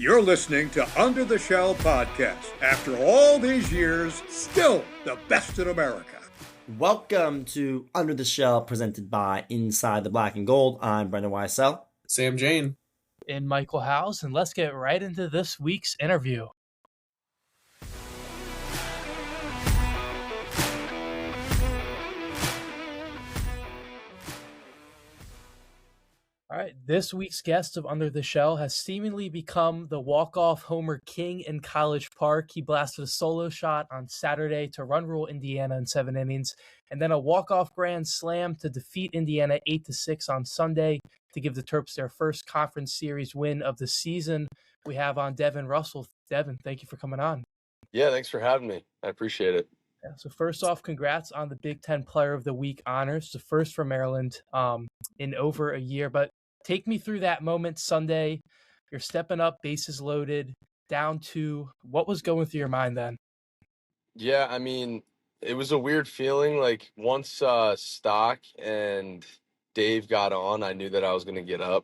You're listening to Under the Shell Podcast. After all these years, still the best in America. Welcome to Under the Shell, presented by Inside the Black and Gold. I'm Brendan Weissel. Sam Jane. And Michael House, and let's get right into this week's interview. All right, this week's guest of Under the Shell has seemingly become the walk-off homer king in College Park. He blasted a solo shot on Saturday to run rule Indiana in 7 innings, and then a walk-off grand slam to defeat Indiana 8-6 on Sunday to give the Terps their first conference series win of the season. We have on Devin Russell. Devin, thank you for coming on. Yeah, thanks for having me. I appreciate it. Yeah, so first off, congrats on the Big Ten Player of the Week honors, the first for Maryland in over a year. But take me through that moment Sunday. You're stepping up, bases loaded, down 2. What was going through your mind then? Yeah, I mean, it was a weird feeling. Like once Stock and Dave got on, I knew that I was going to get up,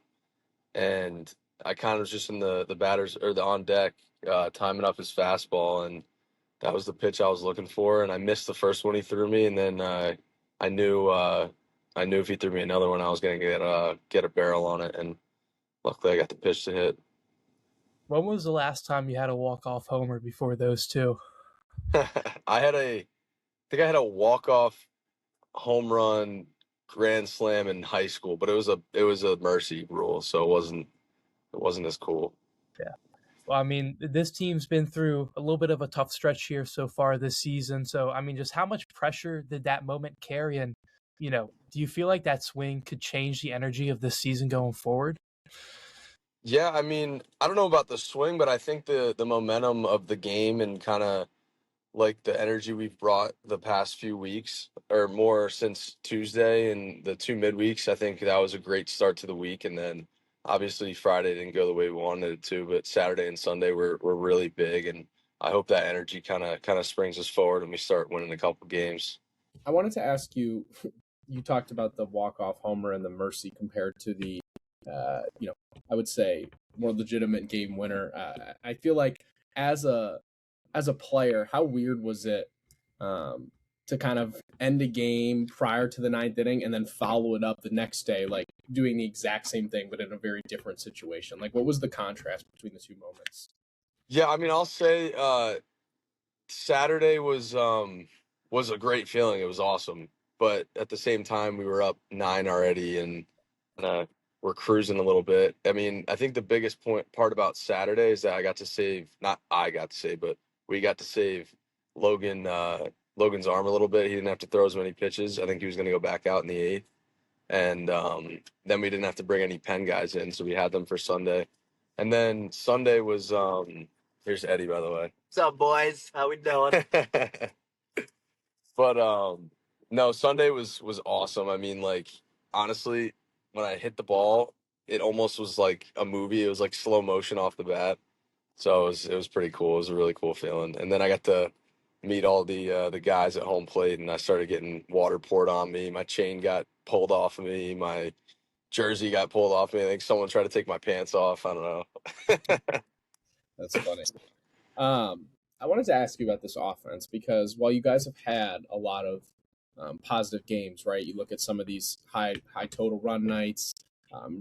and I kind of was just in the batters or the on deck timing up his fastball, and that was the pitch I was looking for. And I missed the first one he threw me, and then I knew if he threw me another one, I was going to get a barrel on it, and luckily I got the pitch to hit. When was the last time you had a walk-off homer before those two? I think I had a walk-off home run grand slam in high school, but it was a mercy rule, so it wasn't as cool. Yeah. Well, I mean, this team's been through a little bit of a tough stretch here so far this season. So, I mean, just how much pressure did that moment carry? And, you know, do you feel like that swing could change the energy of this season going forward? Yeah, I mean, I don't know about the swing, but I think the momentum of the game and kind of like the energy we've brought the past few weeks, or more since Tuesday and the 2 midweeks, I think that was a great start to the week. And then obviously Friday didn't go the way we wanted it to, but Saturday and Sunday were really big. And I hope that energy kind of springs us forward and we start winning a couple games. I wanted to ask you, you talked about the walk-off homer and the mercy compared to the, I would say more legitimate game winner. I feel like as a player, how weird was it to kind of end a game prior to the 9th inning and then follow it up the next day, like doing the exact same thing, but in a very different situation? Like, what was the contrast between the two moments? Yeah, I mean, I'll say Saturday was a great feeling. It was awesome. But at the same time, we were up 9 already, and we're cruising a little bit. I mean, I think the biggest part about Saturday is that but we got to save Logan's arm a little bit. He didn't have to throw as many pitches. I think he was going to go back out in the 8th. And then we didn't have to bring any pen guys in, so we had them for Sunday. And then Sunday was here's Eddie, by the way. What's up, boys? How we doing? But no, Sunday was awesome. I mean, like, honestly, when I hit the ball, it almost was like a movie. It was like slow motion off the bat. So it was pretty cool. It was a really cool feeling. And then I got to meet all the guys at home plate, and I started getting water poured on me. My chain got pulled off of me. My jersey got pulled off me. I think someone tried to take my pants off. I don't know. That's funny. I wanted to ask you about this offense because while you guys have had a lot of positive games, right? You look at some of these high total run nights,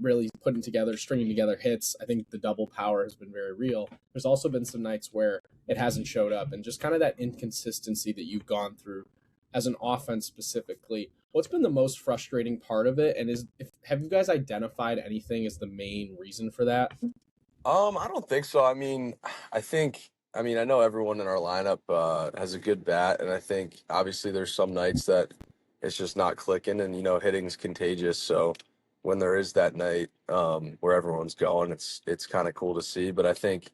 really stringing together hits. I think the double power has been very real. There's also been some nights where it hasn't showed up, and just kind of that inconsistency that you've gone through as an offense specifically. What's been the most frustrating part of it? And have you guys identified anything as the main reason for that? I don't think so. I mean, I know everyone in our lineup has a good bat, and I think obviously there's some nights that it's just not clicking, and hitting's contagious. So when there is that night where everyone's going, it's kind of cool to see. But I think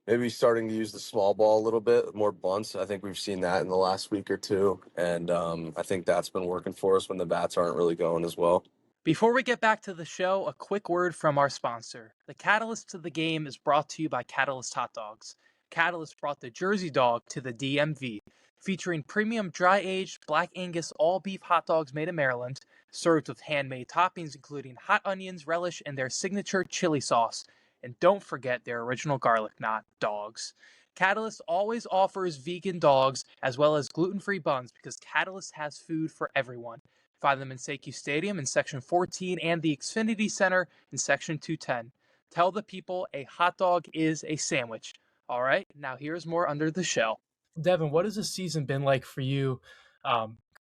maybe starting to use the small ball a little bit, more bunts. I think we've seen that in the last week or two, and I think that's been working for us when the bats aren't really going as well. Before we get back to the show, a quick word from our sponsor. The Catalyst to the Game is brought to you by Catalyst Hot Dogs. Catalyst brought the Jersey Dog to the DMV, featuring premium dry-aged Black Angus all-beef hot dogs made in Maryland, served with handmade toppings including hot onions, relish, and their signature chili sauce. And don't forget their original garlic knot dogs. Catalyst always offers vegan dogs as well as gluten-free buns because Catalyst has food for everyone. Find them in Seiki Stadium in Section 14 and the Xfinity Center in Section 210. Tell the people a hot dog is a sandwich. All right, now here's more Under the Shell. Devin, what has this season been like for you,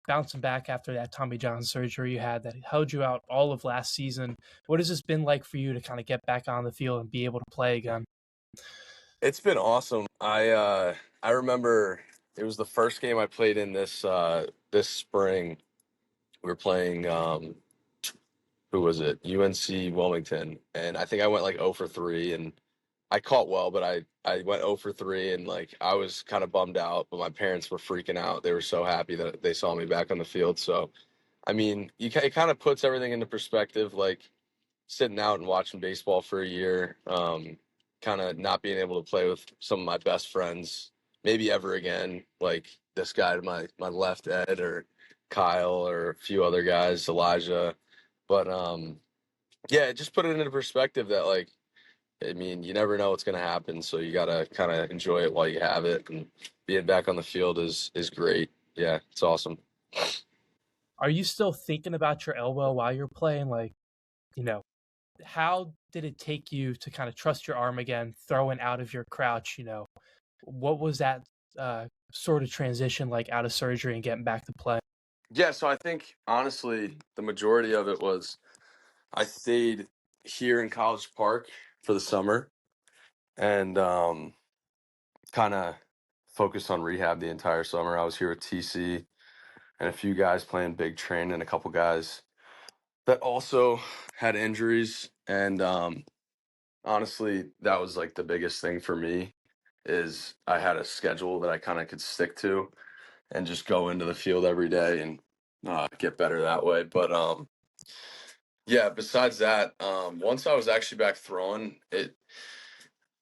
bouncing back after that Tommy John surgery you had that held you out all of last season? What has this been like for you to kind of get back on the field and be able to play again? It's been awesome. I remember it was the first game I played in this spring. We were playing who was it? UNC Wilmington, and I think I went like 0 for 3, and I caught well, but I went 0 for 3, and like I was kind of bummed out, but my parents were freaking out. They were so happy that they saw me back on the field. So, I mean, it kind of puts everything into perspective, like sitting out and watching baseball for a year, kind of not being able to play with some of my best friends, maybe ever again, like this guy to my left, Ed, or Kyle, or a few other guys, Elijah. But yeah, it just put it into perspective that like, I mean, you never know what's going to happen, so you got to kind of enjoy it while you have it, and being back on the field is great. Yeah, it's awesome. Are you still thinking about your elbow while you're playing? Like, how did it take you to kind of trust your arm again, throwing out of your crouch? What was that sort of transition like out of surgery and getting back to play? Yeah, so I think honestly, the majority of it was I stayed here in College Park for the summer and kind of focused on rehab the entire summer. I was here with TC and a few guys playing big train and a couple guys that also had injuries. And honestly, that was like the biggest thing for me is I had a schedule that I kind of could stick to and just go into the field every day and get better that way. But yeah, besides that, once I was actually back throwing, it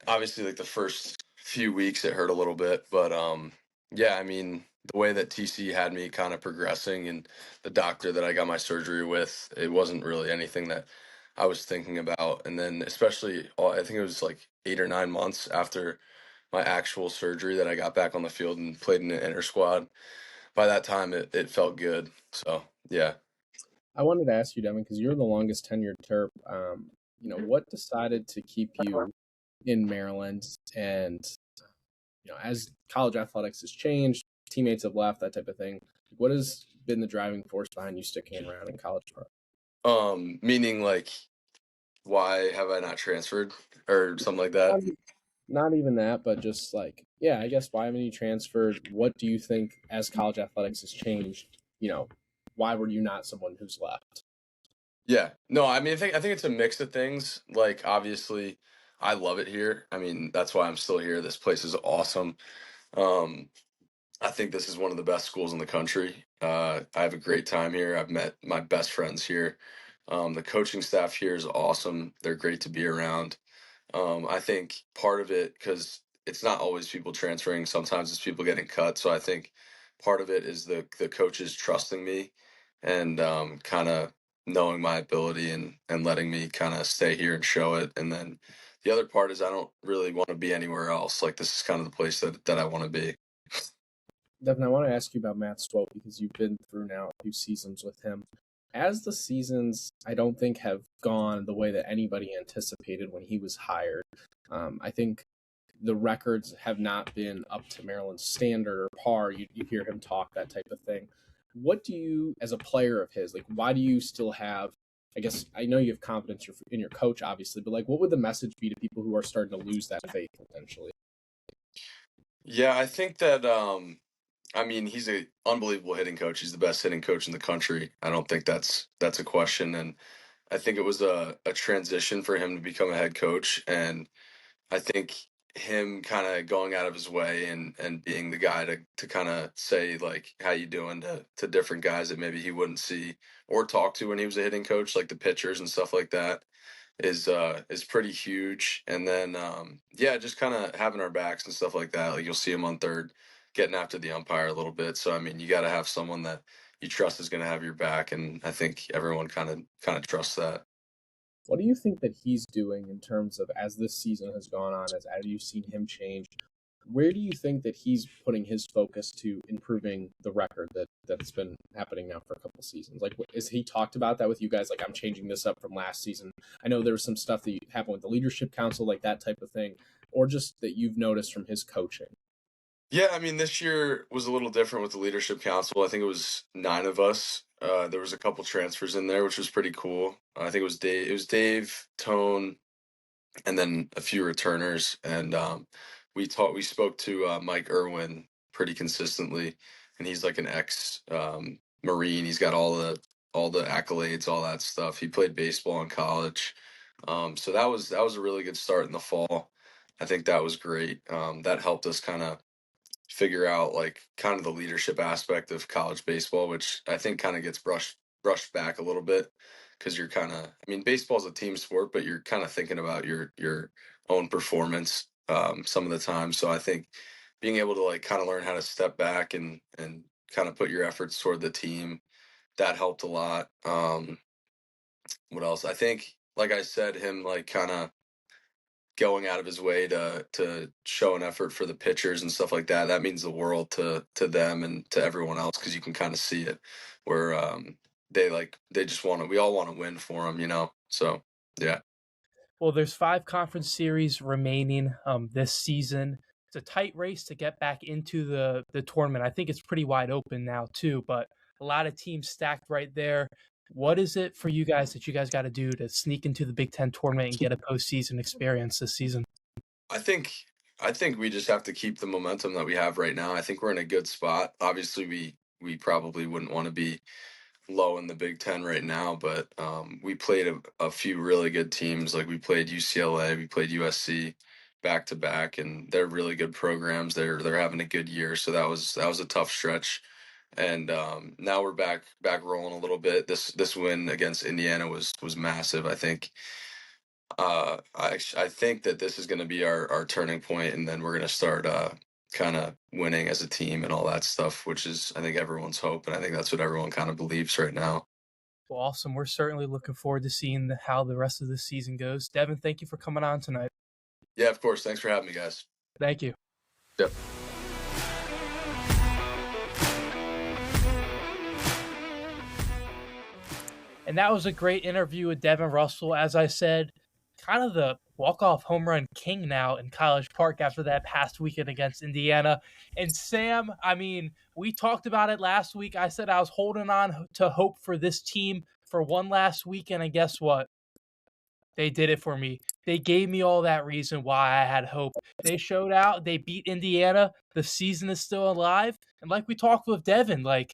obviously like the first few weeks it hurt a little bit, but yeah, I mean the way that TC had me kind of progressing and the doctor that I got my surgery with, it wasn't really anything that I was thinking about. And then especially I think it was like 8 or 9 months after my actual surgery that I got back on the field and played in the inter squad. By that time it felt good. So yeah. I wanted to ask you, Devin, because you're the longest tenured Terp. What decided to keep you in Maryland? And as college athletics has changed, teammates have left, that type of thing. What has been the driving force behind you sticking around in College Park? Meaning like why have I not transferred or something like that? Not even that, but just like, yeah, I guess why haven't you transferred? What do you think as college athletics has changed? Why were you not someone who's left? Yeah. No, I mean I think it's a mix of things. Like obviously I love it here. I mean, that's why I'm still here. This place is awesome. Um I think this is one of the best schools in the country. I have a great time here. I've met my best friends here. The coaching staff here is awesome. They're great to be around. I think part of it, because it's not always people transferring, sometimes it's people getting cut. So I think part of it is the coaches trusting me and kind of knowing my ability and letting me kind of stay here and show it. And then the other part is I don't really want to be anywhere else. Like this is kind of the place that I want to be. Devin, I want to ask you about Matt Swope because you've been through now a few seasons with him. As the seasons, I don't think have gone the way that anybody anticipated when he was hired. I think the records have not been up to Maryland's standard or par. You hear him talk, that type of thing. What do you, as a player of his, like, why do you still have, I guess, I know you have confidence in your coach, obviously, but like, what would the message be to people who are starting to lose that faith potentially? Yeah, I think that I mean, he's an unbelievable hitting coach. He's the best hitting coach in the country. I don't think that's a question. And I think it was a transition for him to become a head coach. And I think him kind of going out of his way and being the guy to kind of say like how you doing to different guys that maybe he wouldn't see or talk to when he was a hitting coach, like the pitchers and stuff like that is pretty huge. And then yeah, just kind of having our backs and stuff like that. Like you'll see him on third getting after the umpire a little bit. So I mean, you got to have someone that you trust is going to have your back, and I think everyone kind of trusts that. What do you think that he's doing in terms of, as this season has gone on, as you've seen him change? Where do you think that he's putting his focus to improving the record that's been happening now for a couple seasons? Like, is he talked about that with you guys? Like, I'm changing this up from last season. I know there was some stuff that happened with the leadership council, like that type of thing, or just that you've noticed from his coaching. Yeah, I mean, this year was a little different with the leadership council. I think it was 9 of us. There was a couple transfers in there, which was pretty cool. I think it was Dave. It was Dave, Tone, and then a few returners. And we spoke to Mike Irwin pretty consistently, and he's like an ex Marine. He's got all the accolades, all that stuff. He played baseball in college, so that was a really good start in the fall. I think that was great. That helped us kind of figure out like kind of the leadership aspect of college baseball, which I think kind of gets brushed back a little bit because you're kind of, I mean, baseball's a team sport, but you're kind of thinking about your own performance some of the time. So I think being able to like kind of learn how to step back and kind of put your efforts toward the team, that helped a lot. What else? I think, like I said, him like kind of going out of his way to show an effort for the pitchers and stuff like that, that means the world to them and to everyone else, because you can kind of see it where they just want to, we all want to win for them, you know. So yeah. Well, there's 5 conference series remaining this season. It's a tight race to get back into the tournament. I think it's pretty wide open now too, but a lot of teams stacked right there. What is it for you guys that you guys got to do to sneak into the Big Ten tournament and get a postseason experience this season? I think I think we just have to keep the momentum that we have right now. I think we're in a good spot. Obviously, we probably wouldn't want to be low in the Big Ten right now, but we played a few really good teams. Like we played UCLA, we played USC back to back, and they're really good programs. They're having a good year, so that was a tough stretch. And now we're back rolling a little bit. This win against Indiana was massive. I think that this is going to be our turning point, and then we're going to start kind of winning as a team and all that stuff, which is, I think, everyone's hope, and I think that's what everyone kind of believes right now. Well, awesome. We're certainly looking forward to seeing how the rest of the season goes. Devin, thank you for coming on tonight. Yeah, of course. Thanks for having me, guys. Thank you. Yep. And that was a great interview with Devin Russell. As I said, kind of the walk-off home run king now in College Park after that past weekend against Indiana. And Sam, I mean, we talked about it last week. I said I was holding on to hope for this team for one last weekend, and guess what? They did it for me. They gave me all that reason why I had hope. They showed out. They beat Indiana. The season is still alive. And like we talked with Devin, like,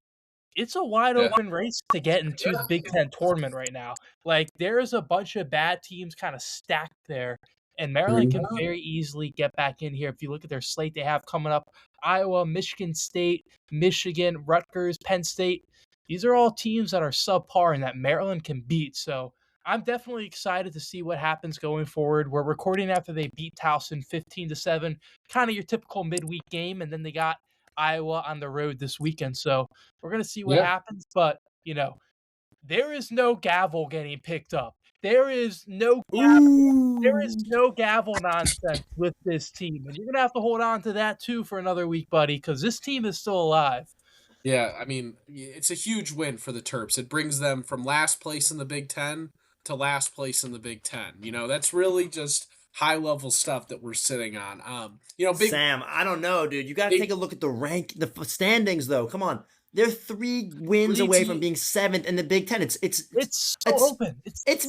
it's a wide Yeah. open race to get into the Big Ten tournament right now. Like, there's a bunch of bad teams kind of stacked there, and Maryland can very easily get back in here. If you look at their slate they have coming up, Iowa, Michigan State, Michigan, Rutgers, Penn State. These are all teams that are subpar and that Maryland can beat. So I'm definitely excited to see what happens going forward. We're recording after they beat Towson 15-7, kind of your typical midweek game, and then they got Iowa on the road this weekend. So we're going to see what happens, but, there is no gavel getting picked up. There is no gavel nonsense with this team. And you're going to have to hold on to that too for another week, buddy, because this team is still alive. Yeah, I mean, it's a huge win for the Terps. It brings them from last place in the Big Ten to last place in the Big Ten. That's really just high-level stuff that we're sitting on. Sam, I don't know, dude. You got to take a look at the standings, though. Come on. They're 3 wins away from being 7th in the Big Ten. It's open. It's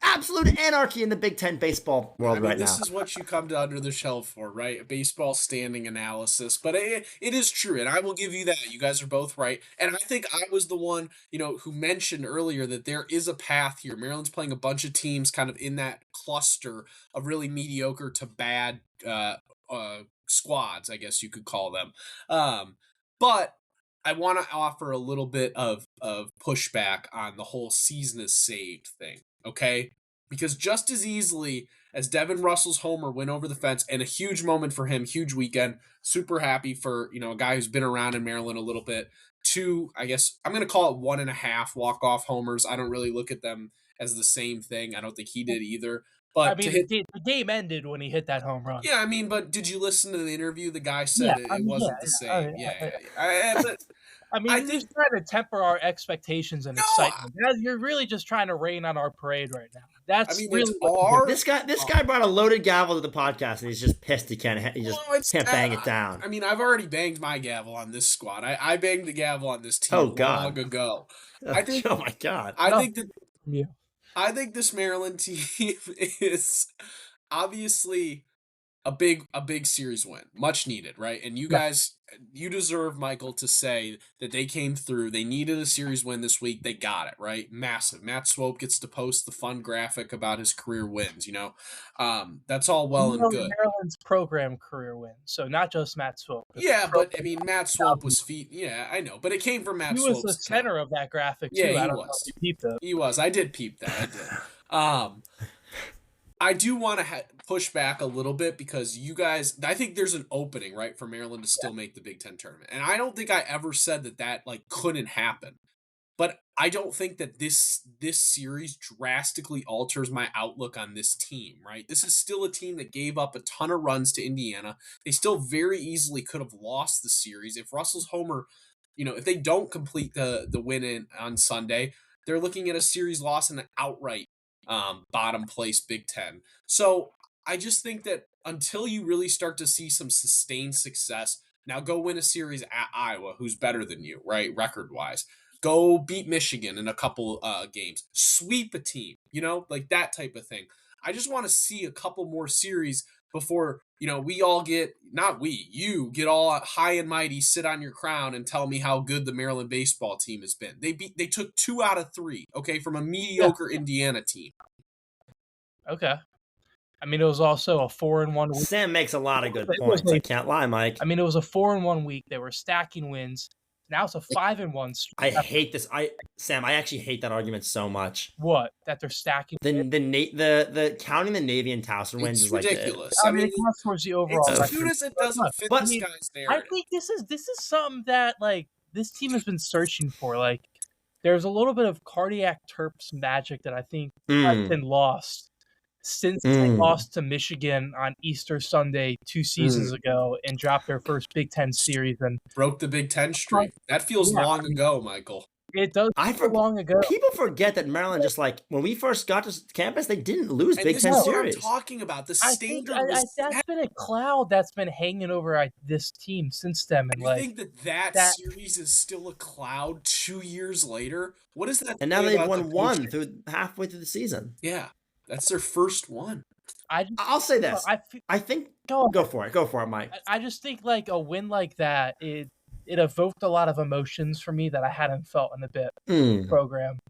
absolute anarchy in the Big Ten baseball world right now. This is what you come to Under the Shell for, right? A baseball standing analysis. But it is true, and I will give you that. You guys are both right. And I think I was the one, who mentioned earlier that there is a path here. Maryland's playing a bunch of teams kind of in that cluster of really mediocre to bad squads, I guess you could call them. But I want to offer a little bit of pushback on the whole season is saved thing, okay? Because just as easily as Devin Russell's homer went over the fence, and a huge moment for him, huge weekend, super happy for, a guy who's been around in Maryland a little bit, 2, I guess, I'm going to call it 1.5 walk-off homers. I don't really look at them as the same thing. I don't think he did either. But I mean, the game ended when he hit that home run. yeah, I mean, but did you listen to the interview? The guy Yeah, said I it mean, wasn't the same. But I mean, I you're think just trying to temper our expectations and excitement. You're really just trying to rain on our parade right now. That's really it's hard. This guy brought a loaded gavel to the podcast, and he's just pissed he can't bang it down. I mean, I've already banged my gavel on this squad. I banged the gavel on this team long ago. I think. Oh my God! I think this Maryland team is obviously a big series win, much needed, right? And you guys, you deserve, Michael, to say that they came through. They needed a series win this week. They got it, right? Massive. Matt Swope gets to post the fun graphic about his career wins. That's all well and good. Maryland's program career win, so not just Matt Swope. Yeah, but I mean, Matt Swope was Yeah, I know, but it came from Matt Swope. He was the center of that graphic too. Yeah, I don't know if you peeped it. He was. I did peep that. I did. I do want to push back a little bit because you guys, I think there's an opening, right, for Maryland to still make the Big Ten tournament. And I don't think I ever said that couldn't happen. But I don't think that this series drastically alters my outlook on this team, right? This is still a team that gave up a ton of runs to Indiana. They still very easily could have lost the series. If Russell's homer, if they don't complete the win on Sunday, they're looking at a series loss and an outright bottom place Big Ten. So I just think that until you really start to see some sustained success, now go win a series at Iowa, who's better than you, right, record-wise. Go beat Michigan in a couple games. Sweep a team, like that type of thing. I just want to see a couple more series before, we all you get all high and mighty, sit on your crown and tell me how good the Maryland baseball team has been. They took 2 out of 3, okay, from a mediocre Indiana team. Okay. I mean, it was also a 4-1 week. Sam makes a lot of good points. I can't lie, Mike. I mean, it was a 4-1 week. They were stacking wins. Now it's a 5-1 streak. I hate this. Sam, I actually hate that argument so much. What? That they're stacking? The counting the Navy and Towson wins is ridiculous. I mean, it counts towards the overall. As soon as it doesn't fit this guy's narrative. I think this is something that this team has been searching for. There's a little bit of cardiac Terps magic that I think has been lost since they lost to Michigan on Easter Sunday 2 seasons ago and dropped their first Big Ten series and broke the Big Ten streak. That feels long ago, Michael. It does feel long ago. People forget that Maryland when we first got to campus, they didn't lose Big Ten series. I'm talking about. The standard that's been a cloud that's been hanging over this team since then. And you think that series is still a cloud 2 years later? What is that? And now they've won one through halfway through the season. Yeah. That's their first one. I'll say this. I think go for it, Mike. I just think a win like that, it evoked a lot of emotions for me that I hadn't felt in a bit program.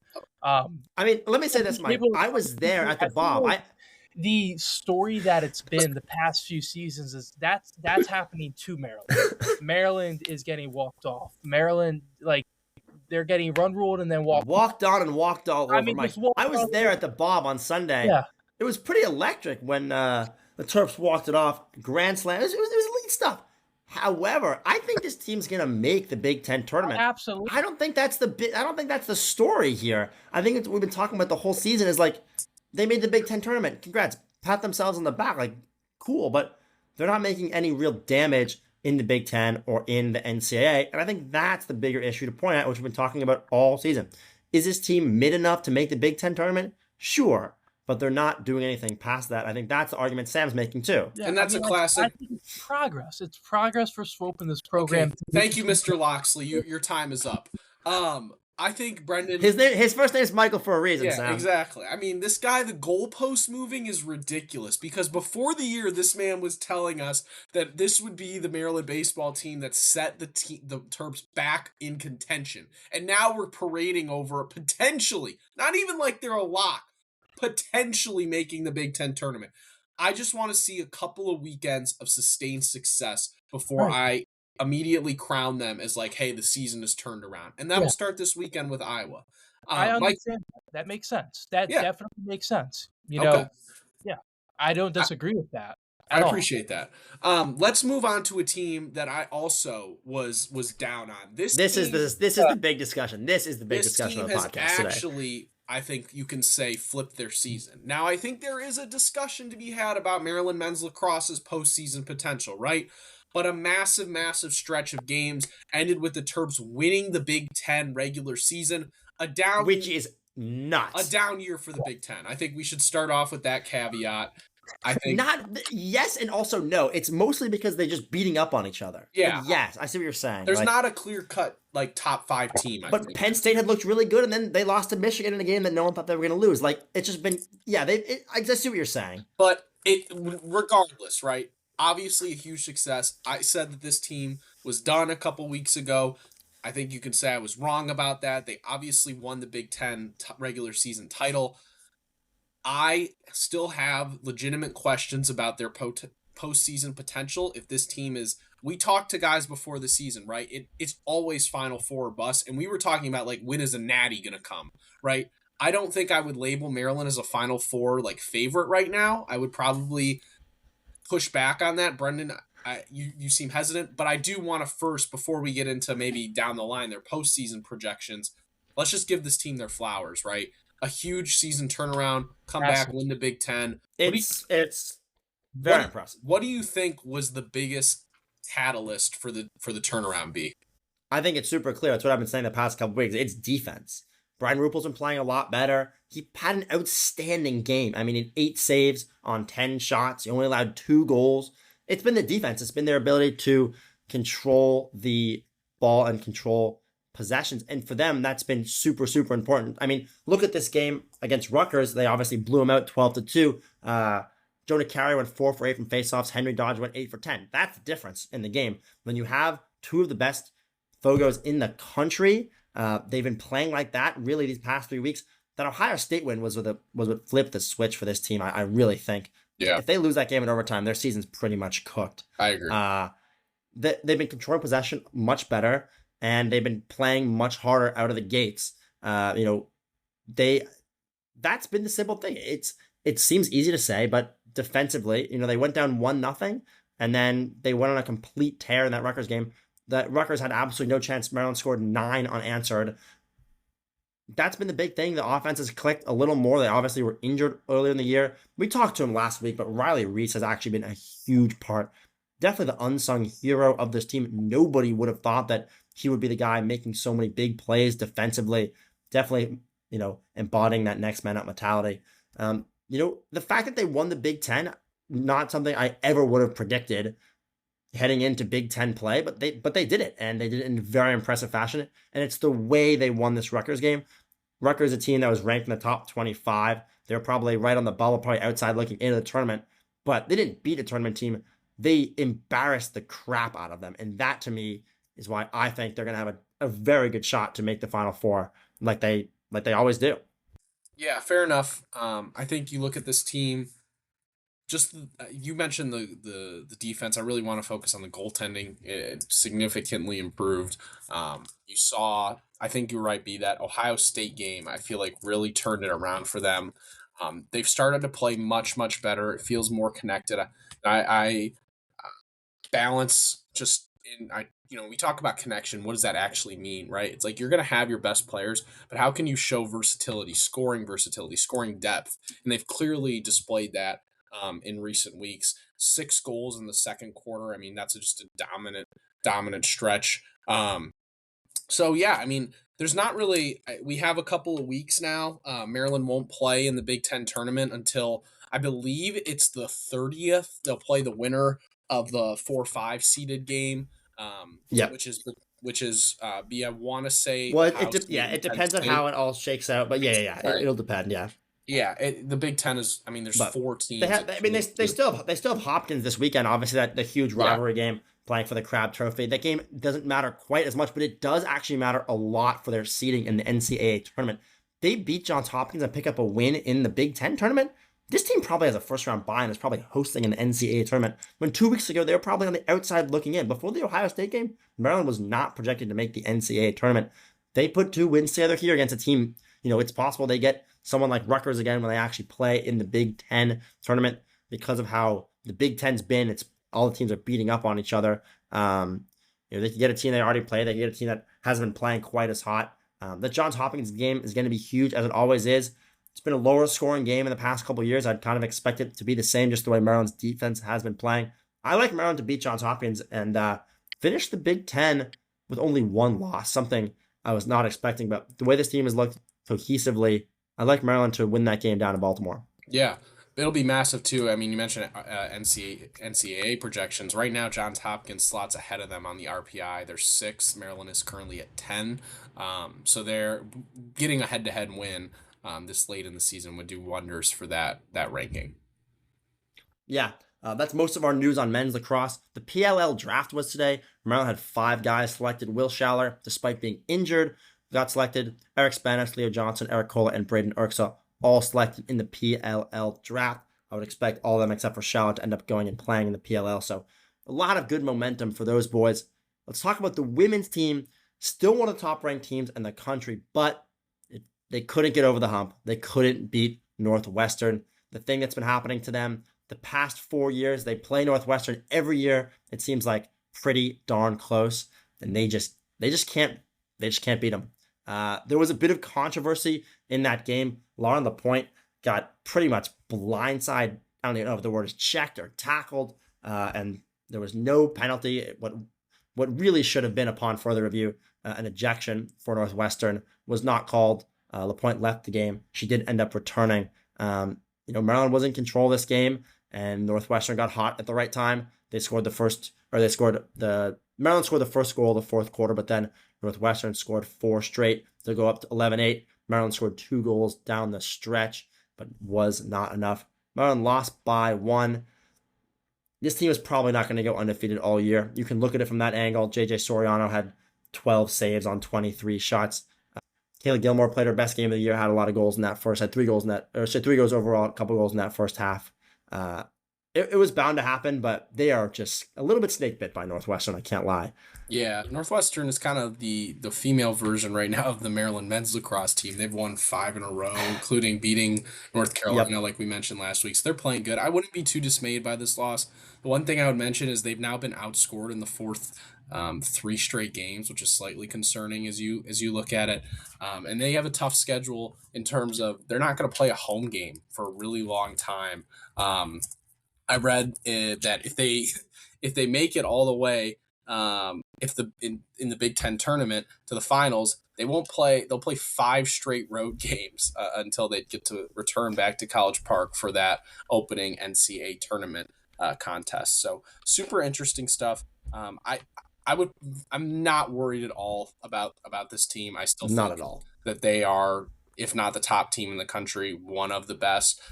I mean, let me say this, Mike. I was there at the Bob. The story that it's been the past few seasons is that's happening to Maryland. Maryland is getting walked off. Maryland, they're getting run ruled and then walked on and walked all over. Mike. I was there at the Bob on Sunday. Yeah. It was pretty electric when the Terps walked it off. Grand slam. It was elite stuff. However, I think this team's gonna make the Big Ten tournament. Absolutely. I don't think that's the story here. I think we've been talking about the whole season is they made the Big Ten tournament. Congrats. Pat themselves on the back. Cool, but they're not making any real damage in the Big Ten or in the NCAA. And I think that's the bigger issue to point out, which we've been talking about all season. Is this team mid enough to make the Big Ten tournament? Sure. But they're not doing anything past that. I think that's the argument Sam's making too. Yeah, and that's a classic. I think it's progress. It's progress for Swope in this program. Okay. Thank you, Mr. Loxley. Your time is up. I think Brendan. His first name is Michael for a reason. Yeah, Sam. Exactly. I mean, this guy, the goalpost moving is ridiculous because before the year, this man was telling us that this would be the Maryland baseball team that set the Terps back in contention, and now we're parading over potentially, not even like they're a lock, potentially making the Big Ten tournament. I just want to see a couple of weekends of sustained success before I immediately crown them as hey, the season is turned around. And that will start this weekend with Iowa. I understand. That makes sense. That definitely makes sense. Yeah. I don't disagree with that. I appreciate that. Let's move on to a team that I also was down on. This is the big discussion. This is the big discussion of the podcast today. Actually I think you can say flipped their season. Now, I think there is a discussion to be had about Maryland men's lacrosse's postseason potential, right? But a massive, massive stretch of games ended with the Terps winning the Big Ten regular season. Which is A nuts. down year for the Big Ten. I think we should start off with that caveat. I think Yes and also no. It's mostly because they're just beating up on each other. Yeah. But yes, I see what you're saying. there's Like, not a clear-cut like top 5 team, I but think. Penn State had looked really good, and then they lost to Michigan in a game that no one thought they were going to lose. Like, it's just been, I just see what you're saying. But regardless, right? Obviously a huge success. I said that this team was done a couple weeks ago. I think you can say I was wrong about that. They obviously won the Big Ten regular season title. I still have legitimate questions about their postseason potential. If this team is, we talked to guys before the season, right? It's always Final Four or bust, and we were talking about like when is a natty gonna come, right? I don't think I would label Maryland as a Final Four like favorite right now. I would probably push back on that, Brendan. You seem hesitant, but I do want to first, before we get into maybe down the line their postseason projections, let's just give this team their flowers, right? A huge season turnaround, come back, win the Big Ten. It's very impressive. What do you think was the biggest catalyst for the turnaround be? I think it's super clear. That's what I've been saying the past couple weeks. It's defense. Brian Ruppel's been playing a lot better. He had an outstanding game. I mean, 8 saves on 10 shots. He only allowed 2 goals. It's been the defense. It's been their ability to control the ball and control possessions. And for them, that's been super, super important. I mean, look at this game against Rutgers. They obviously blew them out 12-2. Jonah Carey went 4 for 8 from faceoffs. Henry Dodge went 8 for 10. That's the difference in the game. When you have 2 of the best Fogos in the country, they've been playing like that really these past 3 weeks. That Ohio State win was what flipped the switch for this team. I really think. Yeah. If they lose that game in overtime, their season's pretty much cooked. I agree. They've been controlling possession much better, and they've been playing much harder out of the gates. That's been the simple thing. It seems easy to say, but defensively, they went down 1-0, and then they went on a complete tear in that Rutgers game. That Rutgers had absolutely no chance. Maryland scored 9 unanswered. That's been the big thing. The offense has clicked a little more. They obviously were injured earlier in the year. We talked to him last week, but Riley Reese has actually been a huge part. Definitely the unsung hero of this team. Nobody would have thought that he would be the guy making so many big plays defensively. Definitely, embodying that next man up mentality. The fact that they won the Big Ten, not something I ever would have predicted heading into Big Ten play, but they did it, and they did it in very impressive fashion. And it's the way they won this Rutgers game. Rutgers is a team that was ranked in the top 25. They're probably right on the bubble, probably outside looking into the tournament, but they didn't beat a tournament team. They embarrassed the crap out of them, and that to me is why I think they're going to have a very good shot to make the Final Four, like they always do. Yeah, fair enough. I think you look at this team. Just you mentioned the defense. I really want to focus on the goaltending. It significantly improved. You saw, I think you're right, B, that Ohio State game, I feel like really turned it around for them. They've started to play much, much better. It feels more connected. I balance just in, we talk about connection. What does that actually mean, right? It's like you're going to have your best players, but how can you show versatility, scoring depth? And they've clearly displayed that in recent weeks. 6 goals in the second quarter. I mean, that's just a dominant stretch. So yeah, I mean, there's not really, we have a couple of weeks now. Maryland won't play in the Big Ten tournament until I believe it's the 30th. They'll play the winner of the 4-5 seeded game. Which is I want to say. Well, it depends on how it all shakes out, but yeah, right. It'll depend, yeah. Yeah, the Big Ten is. I mean, there's 4 teams. They still have Hopkins this weekend. Obviously, the huge rivalry game playing for the Crab Trophy. That game doesn't matter quite as much, but it does actually matter a lot for their seeding in the NCAA tournament. They beat Johns Hopkins and pick up a win in the Big Ten tournament. This team probably has a first-round bye and is probably hosting an NCAA tournament. When 2 weeks ago, they were probably on the outside looking in. Before the Ohio State game, Maryland was not projected to make the NCAA tournament. They put 2 wins together here against a team. It's possible they get someone like Rutgers again when they actually play in the Big Ten tournament because of how the Big Ten's been. It's all the teams are beating up on each other. They can get a team they already play. They can get a team that hasn't been playing quite as hot. The Johns Hopkins game is going to be huge, as it always is. It's been a lower scoring game in the past couple of years. I'd kind of expect it to be the same, just the way Maryland's defense has been playing. I like Maryland to beat Johns Hopkins and finish the Big Ten with only one loss, something I was not expecting. But the way this team has looked cohesively, I like Maryland to win that game down in Baltimore. Yeah, it'll be massive too. I mean, you mentioned NCAA projections. Right now, Johns Hopkins slots ahead of them on the RPI. They're 6th. Maryland is currently at 10. So they're getting a head-to-head win this late in the season would do wonders for that ranking. Yeah, that's most of our news on men's lacrosse. The PLL draft was today. Maryland had 5 guys selected. Will Schaller, despite being injured, got selected. Eric Spanish, Leo Johnson, Eric Kola, and Braden Urksa all selected in the PLL draft. I would expect all of them except for Schaller to end up going and playing in the PLL. So a lot of good momentum for those boys. Let's talk about the women's team. Still one of the top-ranked teams in the country, but they couldn't get over the hump. They couldn't beat Northwestern. The thing that's been happening to them the past 4 years, they play Northwestern every year. It seems like pretty darn close, and they just can't beat them. There was a bit of controversy in that game. Lauren Lapointe got pretty much blindside. I don't even know if the word is checked or tackled, and there was no penalty. What really should have been, upon further review, an ejection for Northwestern was not called. Lapointe left the game. She did end up returning. Maryland was in control of this game, and Northwestern got hot at the right time. Maryland scored the first goal of the fourth quarter, but then Northwestern scored 4 straight to go up to 11-8. Maryland scored 2 goals down the stretch, but was not enough. Maryland lost by 1. This team is probably not going to go undefeated all year. You can look at it from that angle. JJ Soriano had 12 saves on 23 shots. Kayla Gilmore played her best game of the year, had a lot of goals in that first, had 3 goals overall, a couple goals in that first half. It was bound to happen, but they are just a little bit snake bit by Northwestern, I can't lie. Yeah, Northwestern is kind of the female version right now of the Maryland men's lacrosse team. They've won 5 in a row, including beating North Carolina, like we mentioned last week. So they're playing good. I wouldn't be too dismayed by this loss. The one thing I would mention is they've now been outscored in the fourth 3 straight games, which is slightly concerning as you look at it. And they have a tough schedule in terms of they're not going to play a home game for a really long time. I read that if they make it all the way, in the Big Ten tournament to the finals, they'll play 5 straight road games until they get to return back to College Park for that opening NCAA tournament contest. So super interesting stuff. I'm not worried at all about this team. I still think Not at all. that they are, if not the top team in the country, one of the best.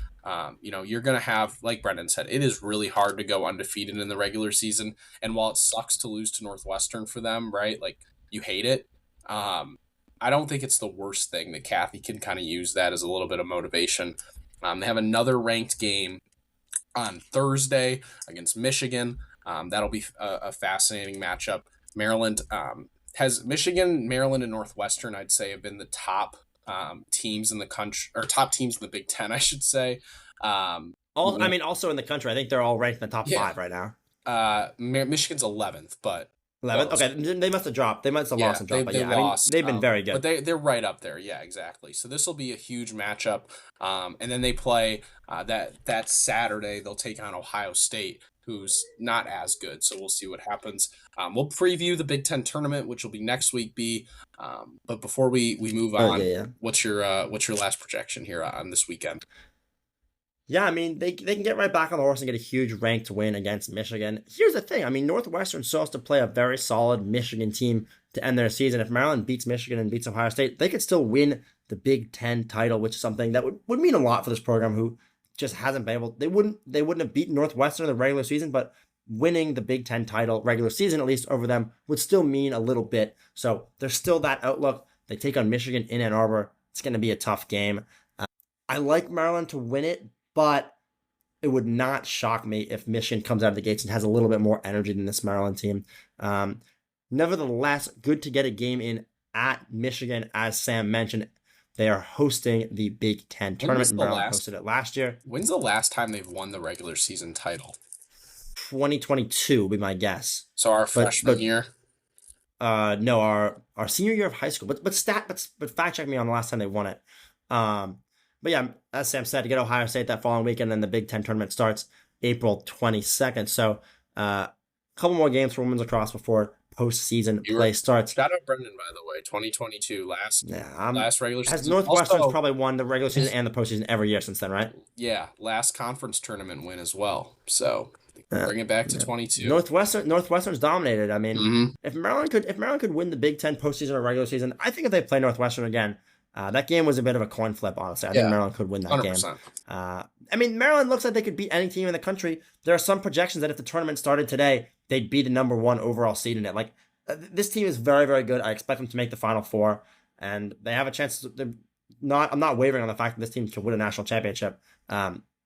You're going to have, like Brendan said, it is really hard to go undefeated in the regular season. And while it sucks to lose to Northwestern for them, right? Like, you hate it. I don't think it's the worst thing that Kathy can kind of use that as a little bit of motivation. They have another ranked game on Thursday against Michigan. That'll be a fascinating matchup. Maryland has Michigan, Maryland, and Northwestern, I'd say, have been the top teams in the country, or top teams in the Big Ten, I should say. Also in the country, I think they're all ranked in the top 5 right now. Michigan's 11th, but 11th. Okay, they must have dropped. They must have lost and dropped. But lost. They've been very good. But they're right up there. Yeah, exactly. So this will be a huge matchup. And then they play that Saturday. They'll take on Ohio State, who's not as good. So we'll see what happens. We'll preview the Big Ten tournament, which will be next week. But before we move on, what's your last projection here on this weekend? Yeah, I mean, they can get right back on the horse and get a huge ranked win against Michigan. Here's the thing. I mean, Northwestern still has to play a very solid Michigan team to end their season. If Maryland beats Michigan and beats Ohio State, they could still win the Big Ten title, which is something that would mean a lot for this program, who just hasn't been able. They wouldn't have beaten Northwestern in the regular season, but winning the Big Ten title, regular season at least, over them would still mean a little bit. So there's still that outlook. They take on Michigan in Ann Arbor. It's going to be a tough game. I like Maryland to win it, but it would not shock me if Michigan comes out of the gates and has a little bit more energy than this Maryland team. Nevertheless, good to get a game in at Michigan. As Sam mentioned, they are hosting the Big Ten tournament. Maryland hosted it last year. When's the last time they've won the regular season title? 2022 would be my guess. So our freshman year? No, our senior year of high school. But fact check me on the last time they won it. But yeah, as Sam said, to get Ohio State that following weekend, then the Big Ten tournament starts April 22nd. So a couple more games for women's lacrosse before postseason play starts. Shout out Brendan, by the way, 2022 last regular season. Has Northwestern's also, probably won the regular season and the postseason every year since then, right? Yeah, last conference tournament win as well. So bring it back to 22. Northwestern's dominated. I mean, if Maryland could win the Big Ten postseason or regular season, I think if they play Northwestern again, that game was a bit of a coin flip. Honestly, I think Maryland could win that 100%. Game. I mean, Maryland looks like they could beat any team in the country. There are some projections that if the tournament started today, they'd be the number 1 overall seed in it. Like, this team is very, very good. I expect them to make the Final Four, and they have a chance. I'm not wavering on the fact that this team could win a national championship.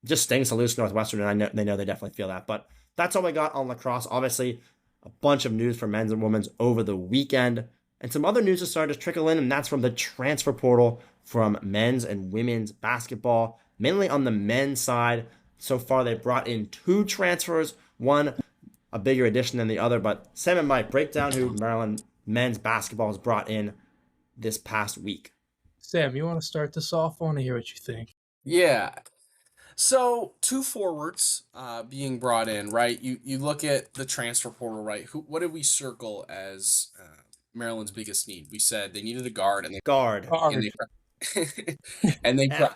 Just stings to lose to Northwestern, and they know they definitely feel that. But that's all we got on lacrosse. Obviously, a bunch of news for men's and women's over the weekend, and some other news has started to trickle in, and that's from the transfer portal from men's and women's basketball. Mainly on the men's side, so far they brought in 2 transfers, one a bigger addition than the other. But Sam and Mike, break down who Maryland men's basketball has brought in this past week. Sam, you want to start this off? I want to hear what you think. Yeah. So 2 forwards being brought in, right? You look at the transfer portal, right? What did we circle as Maryland's biggest need? We said they needed a guard, and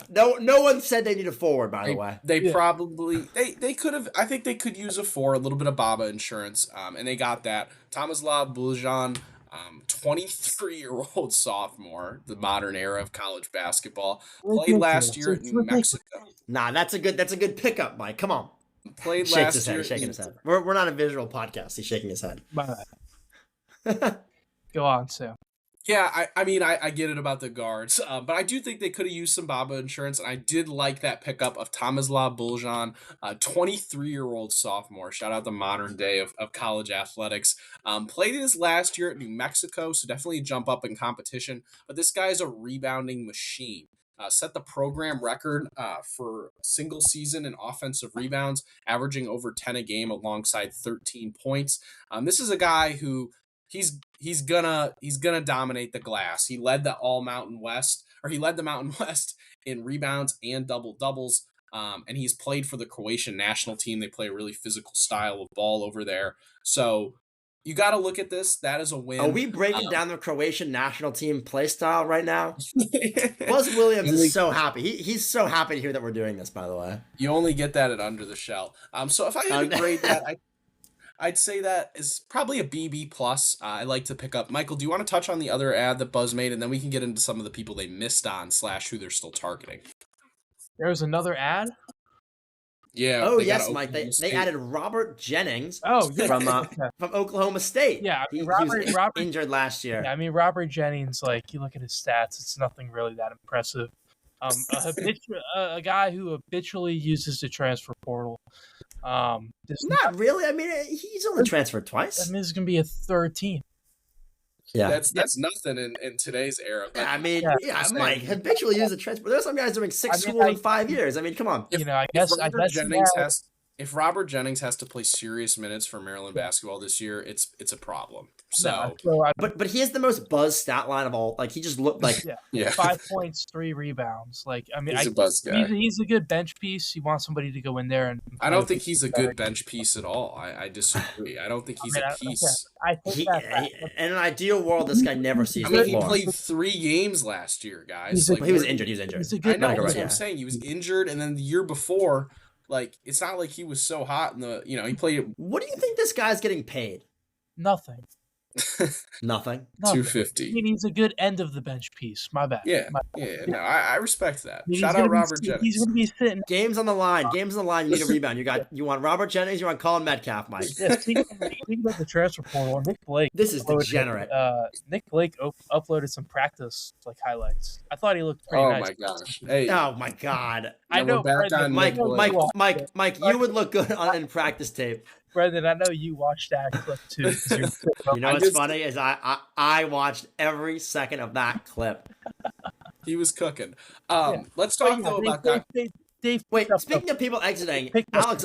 no one said they need a forward, by the way. They probably they could have. I think they could use a 4, a little bit of Baba insurance, and they got that. Tomislav Buljan, 23-year-old sophomore, the modern era of college basketball, played last year at New Mexico. Nah, that's a good pickup, Mike. Come on. Played last year. Shaking his head. We're not a visual podcast. He's shaking his head. Go on, Sam. Yeah, I mean, I get it about the guards, but I do think they could have used some Baba insurance, and I did like that pickup of Tomislav Buljan, 23-year-old sophomore. Shout out the modern day of college athletics. Played his last year at New Mexico, so definitely jump up in competition, but this guy's a rebounding machine. Set the program record for single season in offensive rebounds, averaging over 10 a game alongside 13 points. This is a guy who he's gonna dominate the glass. He led the Mountain West in rebounds and double doubles. And he's played for the Croatian national team. They play a really physical style of ball over there. So you got to look at this. That is a win. Are we breaking down the Croatian national team play style right now? Buzz Williams is so happy. He's so happy to hear that we're doing this, by the way. You only get that at Under the Shell. So if I had to grade that, I'd say that is probably a BB plus. I like to pick up. Michael, do you want to touch on the other ad that Buzz made, and then we can get into some of the people they missed on / who they're still targeting. There's another ad? Yeah. Oh yes, Mike. They added Robert Jennings. From Oklahoma State. Yeah, I mean, he was injured last year. Yeah, I mean Robert Jennings. Like, you look at his stats, it's nothing really that impressive. A guy who habitually uses the transfer portal. Not really. I mean, he's only transferred twice. I mean, this is gonna be a 3rd team. Yeah, that's nothing in today's era. Yeah, I mean, Mike, habitually use the transfer. There's some guys doing 6 schools in 5 years. I mean, come on. If Robert Jennings has to play serious minutes for Maryland basketball this year, it's a problem. But he has the most buzz stat line of all. Like, he just looked like 5 points, 3 rebounds. Like, I mean, he's a buzz guy. He's a good bench piece. You want somebody to go in there and. I don't think he's a good bench piece at all. I disagree. I don't think he's a piece. In an ideal world, this guy never sees the floor. He played 3 games last year, guys. He was injured. He's a good. I know. That's what I'm saying. He was injured, and then the year before. Like, it's not like he was so hot in the, he played. What do you think this guy's getting paid? Nothing. Nothing. $250. I mean, he's a good end of the bench piece. My bad. Yeah. No, I respect that. Shout out Robert Jennings. He's going to be sitting. Games on the line. You need a rebound. You want Robert Jennings. You want Colin Metcalf, Mike. Yeah, speaking of the transfer portal, Nick Blake. This is degenerate. Nick Blake uploaded some practice highlights. I thought he looked pretty nice. Oh my gosh! Hey. Oh my God! I know. Mike, you would look good in practice tape. Brendan, I know you watched that clip too. You know what's funny is I watched every second of that clip. He was cooking. Let's talk though about that. they've Wait, picked up speaking of people exiting, picked up- Alex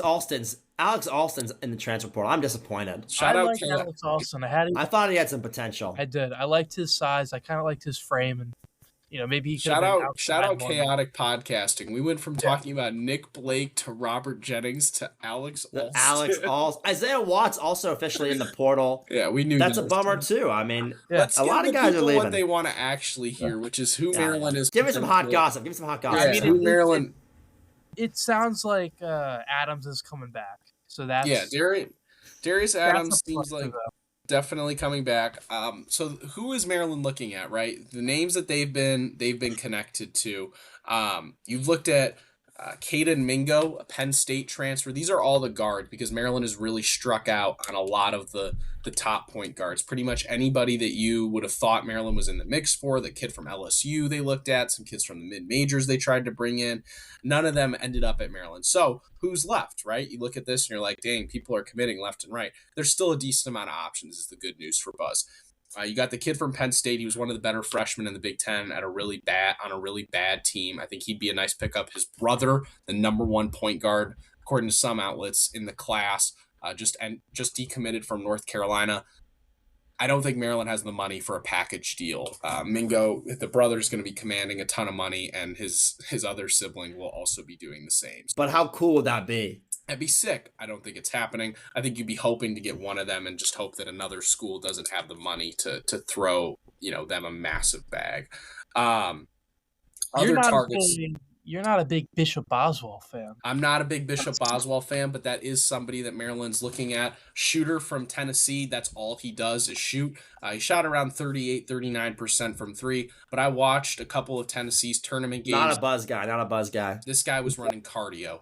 Alston's in the transfer portal. I'm disappointed. Shout I out like Chaotic. Alex Austin. I had him. I thought he had some potential. I did. I liked his size. I kind of liked his frame, and maybe he could have Shout been out outside more. Chaotic Podcasting. We went from talking about Nick Blake to Robert Jennings to Alex Alston. Isaiah Watts also officially in the portal. Yeah, we knew That's that a was bummer coming. too. I mean, Let's a give lot the of guys are people leaving. what they want to actually hear, which is who Yeah. Maryland is. Give me some hot potentially- gossip. Give me some hot gossip. Yeah, I mean, who Maryland. It sounds like Adams is coming back, so that's Yeah, Darius Adams that's a seems plus like for them. definitely coming back. So who is Maryland looking at? Right, the names that they've been connected to. You've looked at Caden Mingo, a Penn State transfer. These are all the guards because Maryland has really struck out on a lot of the top point guards. Pretty much anybody that you would have thought Maryland was in the mix for. The kid from LSU they looked at, some kids from the mid majors they tried to bring in. None of them ended up at Maryland. So who's left, right? You look at this and you're like, dang, people are committing left and right. There's still a decent amount of options is the good news for Buzz. You got the kid from Penn State. He was one of the better freshmen in the Big Ten on a really bad team. I think he'd be a nice pickup. His brother, the number one point guard, according to some outlets in the class, just decommitted from North Carolina. I don't think Maryland has the money for a package deal. Mingo, the brother, is going to be commanding a ton of money, and his other sibling will also be doing the same. But how cool would that be? That'd be sick. I don't think it's happening. I think you'd be hoping to get one of them and just hope that another school doesn't have the money to throw, them a massive bag. Other targets. You're not a big Bishop Boswell fan. I'm not a big Bishop Boswell fan, but that is somebody that Maryland's looking at. Shooter from Tennessee, that's all he does is shoot. He shot around 38-39% from three, but I watched a couple of Tennessee's tournament games. Not a buzz guy. This guy was running cardio.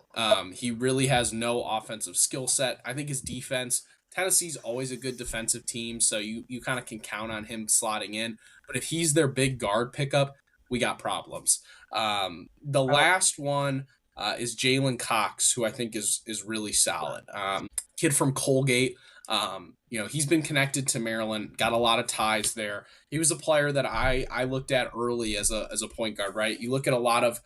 He really has no offensive skill set. I think his defense, Tennessee's always a good defensive team, so you kind of can count on him slotting in. But if he's their big guard pickup, we got problems. The last one is Jalen Cox, who I think is really solid. Kid from Colgate. He's been connected to Maryland, got a lot of ties there. He was a player that I looked at early as a point guard, right? You look at a lot of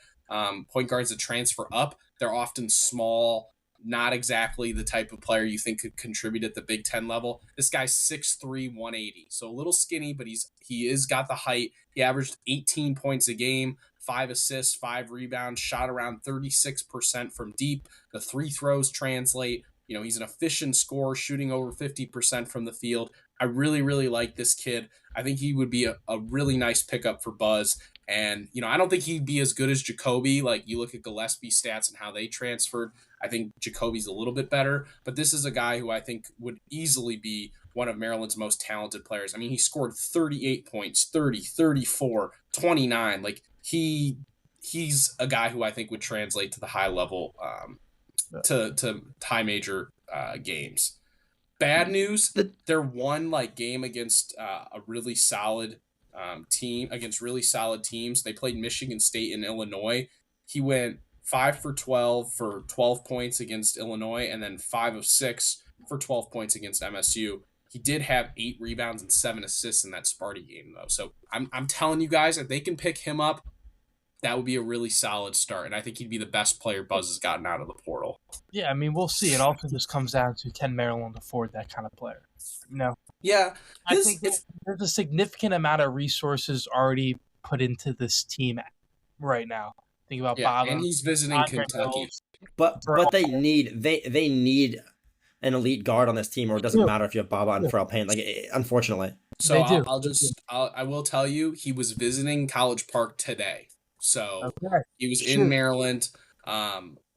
point guards that transfer up. They're often small, not exactly the type of player you think could contribute at the Big Ten level. This guy's 6'3", 180. So a little skinny, but he is got the height. He averaged 18 points a game, 5 assists, 5 rebounds, shot around 36% from deep. The three throws translate. He's an efficient scorer, shooting over 50% from the field. I really, really like this kid. I think he would be a really nice pickup for Buzz. And, I don't think he'd be as good as Jacoby. Like, you look at Gillespie's stats and how they transferred. I think Jacoby's a little bit better. But this is a guy who I think would easily be one of Maryland's most talented players. I mean, he scored 38 points, 30, 34, 29. Like, he's a guy who I think would translate to the high level to high major games. Bad news, their one game against a really solid team, against really solid teams. They played Michigan State and Illinois. He went 5 for 12 for 12 points against Illinois, and then 5 of 6 for 12 points against MSU. He did have 8 rebounds and 7 assists in that Sparty game, though. So I'm telling you guys, if they can pick him up, that would be a really solid start. And I think he'd be the best player Buzz has gotten out of the portal. Yeah, I mean, we'll see. It also just comes down to, can Maryland afford that kind of player? Yeah. I think there's a significant amount of resources already put into this team right now. Think about Bob. And he's visiting Kentucky. But they need an elite guard on this team, or it doesn't matter if you have Baba and Pharrell Payne. Unfortunately. So I will tell you, he was visiting College Park today. So he was in Maryland.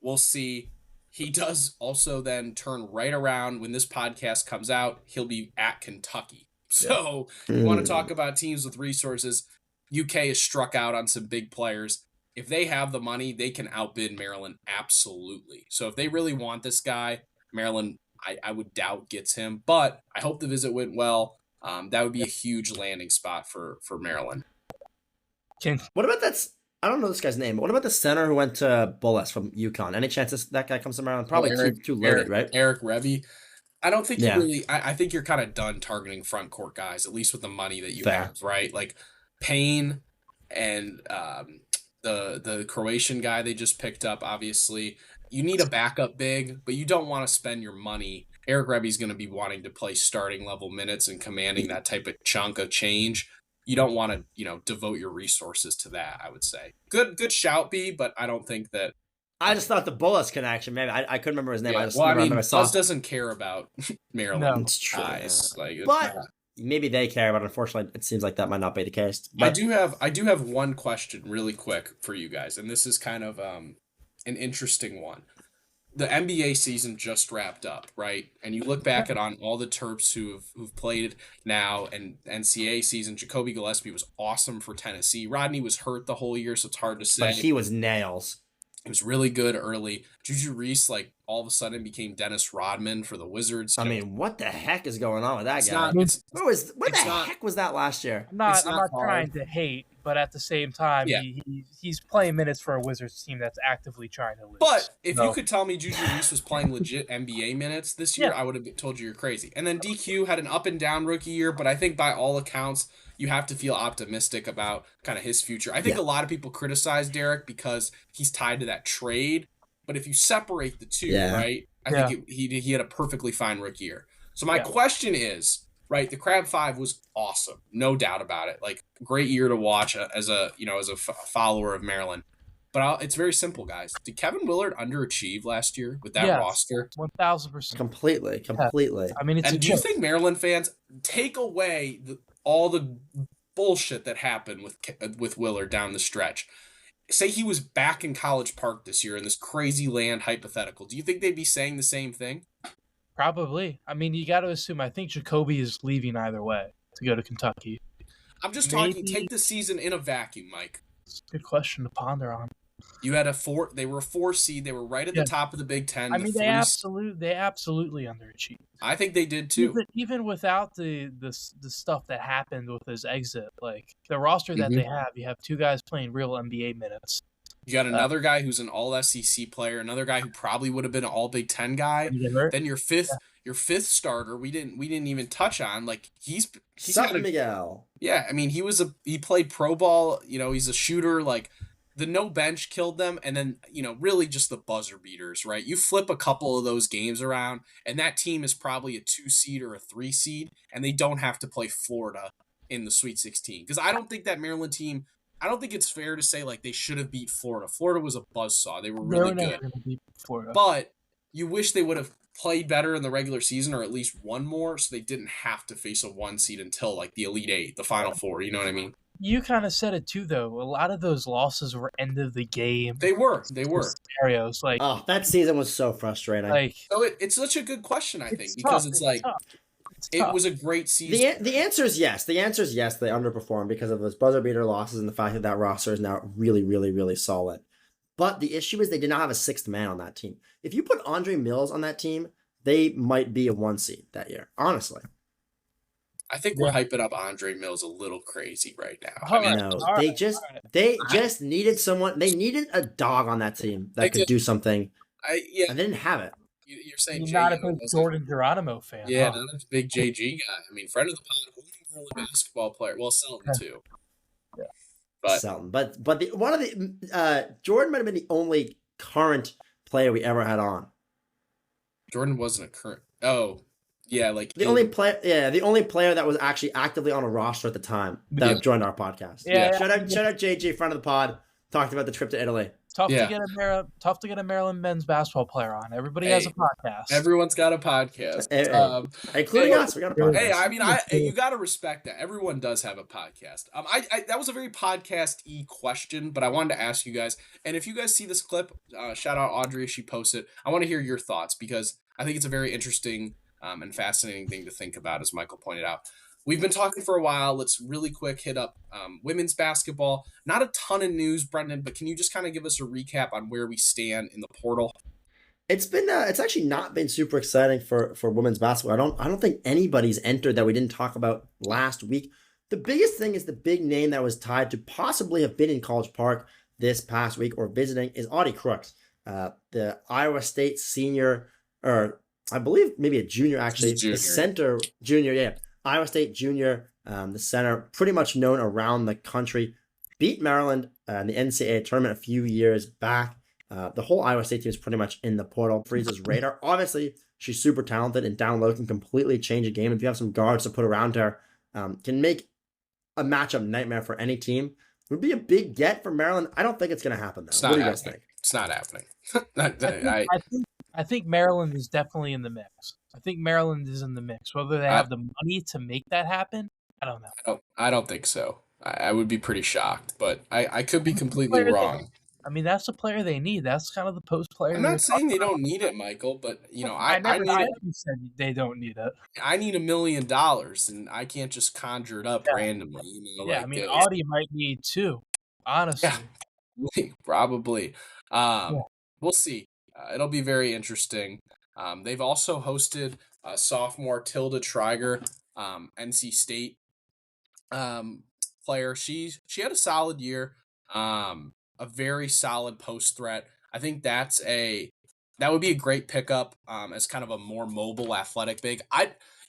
We'll see. He does also then turn right around when this podcast comes out. He'll be at Kentucky. So you want to talk about teams with resources. UK has struck out on some big players. If they have the money, they can outbid Maryland absolutely. So if they really want this guy, Maryland, I would doubt gets him. But I hope the visit went well. That would be a huge landing spot for Maryland. What about that? I don't know this guy's name, but what about the center who went to Bullis from UConn? Any chance that guy comes to Maryland? Probably too loaded, right? Eric Revy. I don't think you really. I think you're kind of done targeting front court guys, at least with the money that you have, right? Like Payne and the Croatian guy they just picked up, obviously. You need a backup big, but you don't want to spend your money. Eric Rebbe's going to be wanting to play starting level minutes and commanding that type of chunk of change. You don't want to, devote your resources to that, I would say. Good shout, B, but I don't think that. I just thought the Bullis connection. Maybe I couldn't remember his name. Yeah, I just well, I remember mean, I saw. Buzz doesn't care about Maryland No. It's true. guys. Like, But maybe they care, but unfortunately, it seems like that might not be the case. But I do have one question really quick for you guys, and this is kind of an interesting one. The NBA season just wrapped up, right? And you look back at on all the Terps who've played now, and NCAA season. Jacoby Gillespie was awesome for Tennessee. Rodney was hurt the whole year, so it's hard to say. But he was nails. He was really good early. Juju Reese, all of a sudden, became Dennis Rodman for the Wizards. I mean, what the heck is going on with that It's guy? not- it's- what the it's not- heck was that last year? I'm not It's not trying hard. to hate, but at the same time, Yeah. he's playing minutes for a Wizards team that's actively trying to lose. But if So- you could tell me Juju Reese was playing legit NBA minutes this year, Yeah. I would have told you you're crazy. And then DQ had an up and down rookie year, but I think by all accounts, you have to feel optimistic about kind of his future. I think Yeah. a lot of people criticize Derek because he's tied to that trade. But if you separate the two, Yeah. right, I think he had a perfectly fine rookie year. So my Yeah. question is, right, the Crab Five was awesome, no doubt about it. Great year to watch as a follower of Maryland. But it's very simple, guys. Did Kevin Willard underachieve last year with that Yes. roster? 1,000%. Completely. I mean, it's And a do you joke. think Maryland fans take away all the bullshit that happened with Willard down the stretch? Say he was back in College Park this year in this crazy land hypothetical. Do you think they'd be saying the same thing? Probably. I mean, you got to assume. I think Jacoby is leaving either way to go to Kentucky. I'm just talking. Maybe- Take the season in a vacuum, Mike. It's a good question to ponder on. You had they were a 4 seed. They were right at Yeah. the top of the Big Ten. I the mean, they absolutely underachieved. I think they did too. Even without the stuff that happened with his exit, like the roster that they have, you have two guys playing real NBA minutes. You got another guy who's an All SEC player, another guy who probably would have been an All Big Ten guy. Then your fifth starter, we didn't even touch on. He's Sutton Miguel. Yeah, I mean he played pro ball. He's a shooter. The no bench killed them, and then really just the buzzer beaters, right? You flip a couple of those games around, and that team is probably a 2 seed or a 3 seed, and they don't have to play Florida in the Sweet 16. Because I don't think that Maryland team. I don't think it's fair to say they should have beat Florida. Florida was a buzzsaw. They were really good. But you wish they would have played better in the regular season or at least won more so they didn't have to face a 1 seed until the Elite Eight, the Final Four. You know what I mean? You kind of said it too, though. A lot of those losses were end of the game. They were. Scenarios Oh, that season was so frustrating. So it's such a good question, I think, it's because tough. it's tough. it was a great season. The answer is yes. The answer is yes. They underperformed because of those buzzer beater losses and the fact that roster is now really, really, really solid. But the issue is they did not have a 6th man on that team. If you put Andre Mills on that team, they might be a 1 seed that year. Honestly. I think we're hyping up Andre Mills a little crazy right now. All right. No, all they right, just all right. they just needed someone. They needed a dog on that team that could do something, Yeah, and they didn't have it. you're saying You're not a JG big wasn't- Jordan Geronimo fan. Yeah, huh? not a big JG guy. I mean, friend of the pod, only Maryland basketball player. Well, Selton too. Yeah. But Selton. But one of the Jordan might have been the only current player we ever had on. Jordan wasn't a current. Oh, yeah, The only player that was actually actively on a roster at the time that joined our podcast. Yeah. Shout out JG, friend of the pod. Talked about the trip to Italy. Tough Yeah. to get a Maryland men's basketball player on. Everybody has a podcast. Everyone's got a podcast. Including us. We got a podcast. Hey, I mean, you got to respect that. Everyone does have a podcast. I that was a very podcast-y question, but I wanted to ask you guys. And if you guys see this clip, shout out Audrey, she posted. I want to hear your thoughts because I think it's a very interesting and fascinating thing to think about, as Michael pointed out. We've been talking for a while. Let's really quick hit up women's basketball. Not a ton of news, Brendan, but can you just kind of give us a recap on where we stand in the portal? It's been it's actually not been super exciting for women's basketball. I don't think anybody's entered that we didn't talk about last week. The biggest thing is the big name that was tied to possibly have been in College Park this past week or visiting is Audie Crooks, the Iowa State senior, or I believe maybe a junior actually, Junior. the center junior, yeah. Iowa State junior, the center, pretty much known around the country, beat Maryland in the NCAA tournament a few years back. The whole Iowa State team is pretty much in the portal. Frieza's radar. Obviously, she's super talented and down low can completely change a game. If you have some guards to put around her, can make a matchup nightmare for any team. Would be a big get for Maryland. I don't think it's going to happen, though. It's What not do you guys happening. think? It's not happening. I think Maryland is definitely in the mix. I think Maryland is in the mix. Whether they have the money to make that happen, I don't know. I don't think so. I would be pretty shocked, but I could be completely wrong. I mean, that's the player they need. That's kind of the post player. I'm not saying they don't need it, Michael, but I never said they don't need it. I need $1 million, and I can't just conjure it up randomly. Yeah, I mean, Audi might need two. Honestly, yeah, probably. We'll see. It'll be very interesting. They've also hosted sophomore Tilda Triger, NC State player. She had a solid year. A very solid post threat. I think that would be a great pickup as kind of a more mobile, athletic big.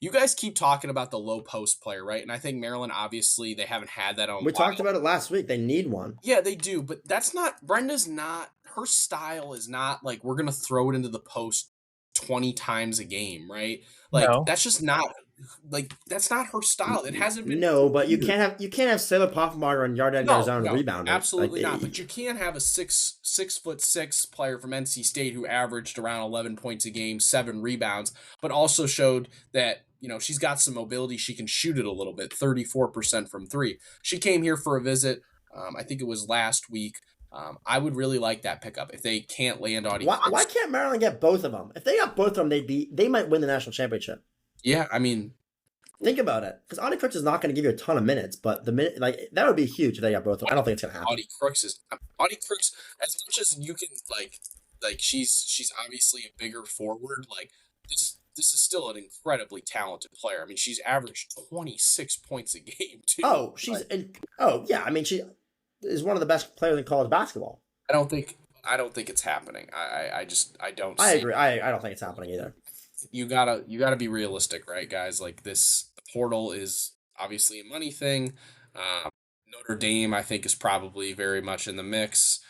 You guys keep talking about the low post player, right? And I think Maryland, obviously, they haven't had that on. We talked about it last week. They need one. Yeah, they do, but Brenda's not. Her style is not like we're gonna throw it into the post 20 times a game, right? Like that's just not. Like that's not her style. It hasn't been. No, but you can't have Sailor Poffenbarger and Yardad Garzon rebounder. Absolutely not. But you can't have a 6'6" player from NC State who averaged around 11 points a game, 7 rebounds, but also showed that she's got some mobility. She can shoot it a little bit, 34% from 3. She came here for a visit. I think it was last week. I would really like that pickup if they can't land Audie. Why can't Maryland get both of them? If they got both of them, they might win the national championship. Yeah, I mean, think about it, because Audie Crooks is not going to give you a ton of minutes, but that would be huge if they got both of them. I don't think it's going to happen. Audie Crooks, as much as you can like she's obviously a bigger forward. Like this is still an incredibly talented player. I mean, she's averaged 26 points a game too. Oh, yeah. I mean, she is one of the best players in college basketball. I don't think it's happening. I don't. I agree. I don't think it's happening either. You gotta be realistic, right, guys? Like the portal is obviously a money thing. Notre Dame, I think, is probably very much in the mix.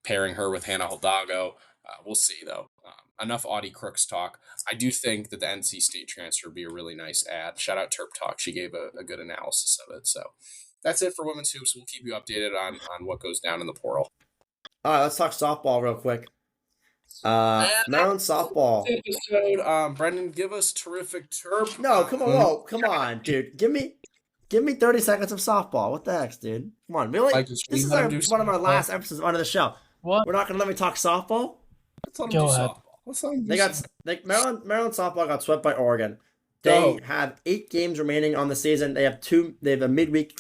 Pairing her with Hannah Hidalgo, we'll see though. Enough Audie Crooks talk. I do think that the NC State transfer would be a really nice ad. Shout out Terp Talk. She gave a good analysis of it. So that's it for women's hoops. We'll keep you updated on what goes down in the portal. All right, let's talk softball real quick. Maryland softball. Episode, Brendan, give us terrific Terp. No, come on, come on, dude. Give me 30 seconds of softball. What the heck, dude? Come on, really? This is one of our last episodes under the show. What? We're not gonna let me talk softball. Go ahead. Maryland softball got swept by Oregon. They have 8 games remaining on the season. They have a midweek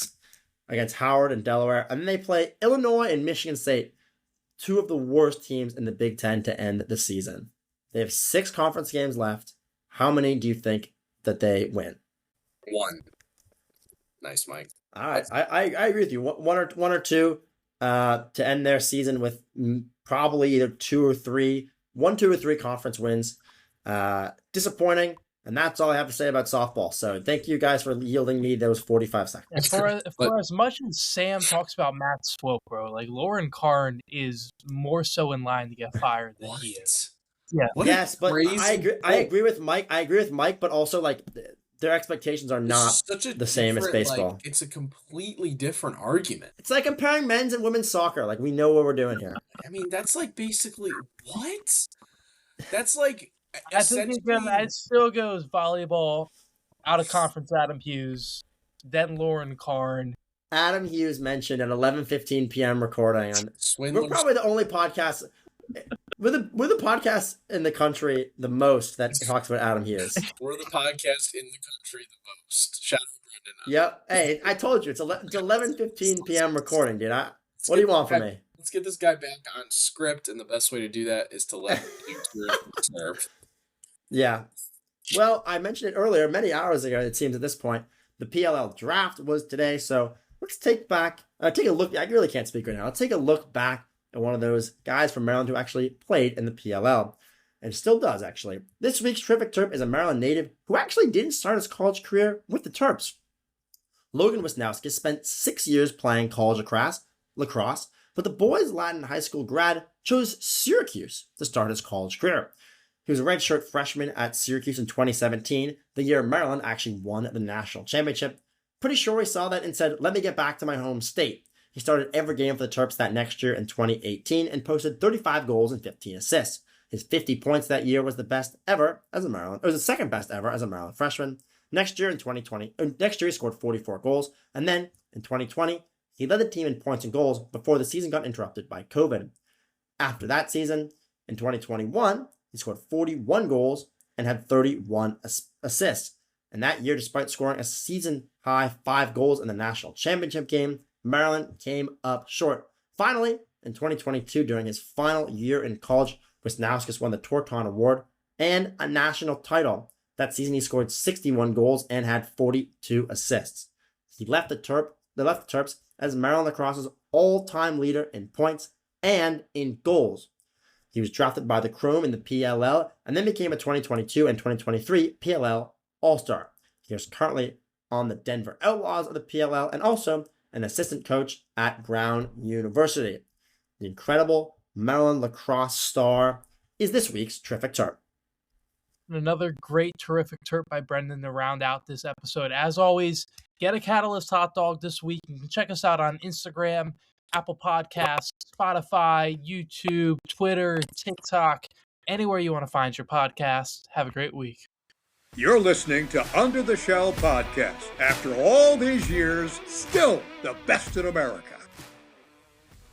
against Howard and Delaware, and then they play Illinois and Michigan State, 2 of the worst teams in the Big Ten to end the season. They have 6 conference games left. How many do you think that they win? 1. Nice, Mike. All right, I agree with you. One or two to end their season with probably either 2 or 3 conference wins. Disappointing, and that's all I have to say about softball. So thank you guys for yielding me those 45 seconds. For as much as Sam talks about Matt Swope, bro, like Lauren Karn is more so in line to get fired than he is. Yeah. Yes, but I agree with Mike. But also like their expectations are not the same as baseball. Like, it's a completely different argument. It's like comparing men's and women's soccer. Like we know what we're doing here. I mean, that's like basically what? That's like. I think it still goes volleyball, out of conference Adam Hughes, then Lauren Karn. Adam Hughes mentioned at 11:15 p.m. recording. We're probably the only podcast. We're the podcast in the country the most that talks about Adam Hughes. We're the podcast in the country the most. Shout out Brendan. Yep. Hey, I told you it's 11:15 p.m. recording, dude. What do you want from me? Let's get this guy back on script, and the best way to do that is to let him serve. Yeah. Well, I mentioned it earlier, many hours ago, it seems at this point. The PLL draft was today, so let's take a look. I really can't speak right now. Let's take a look back at one of those guys from Maryland who actually played in the PLL, and still does, actually. This week's Terrific Terp is a Maryland native who actually didn't start his college career with the Terps. Logan Wisnauskas spent 6 years playing college lacrosse, but the boys' Latin high school grad chose Syracuse to start his college career. He was a redshirt freshman at Syracuse in 2017, the year Maryland actually won the national championship. Pretty sure he saw that and said, let me get back to my home state. He started every game for the Terps that next year in 2018 and posted 35 goals and 15 assists. His 50 points that year was the best ever as a Maryland, or was the second best ever as a Maryland freshman. Next year he scored 44 goals, and then in 2020, he led the team in points and goals before the season got interrupted by COVID. After that season, in 2021, he scored 41 goals and had 31 assists. And that year, despite scoring a season-high 5 goals in the national championship game, Maryland came up short. Finally, in 2022, during his final year in college, Wisnauskas won the Torton Award and a national title. That season, he scored 61 goals and had 42 assists. He left the Terps as Maryland lacrosse's all-time leader in points and in goals. He was drafted by the Chrome in the PLL and then became a 2022 and 2023 PLL All-Star. He is currently on the Denver Outlaws of the PLL and also an assistant coach at Brown University. The incredible Maryland lacrosse star is this week's Terrific Terp. Another great Terrific Terp by Brendan to round out this episode. As always, get a Catalyst hot dog this week. You can check us out on Instagram, Apple Podcasts, Spotify, YouTube, Twitter, TikTok, anywhere you want to find your podcast. Have a great week. You're listening to Under the Shell Podcast. After all these years, still the best in America.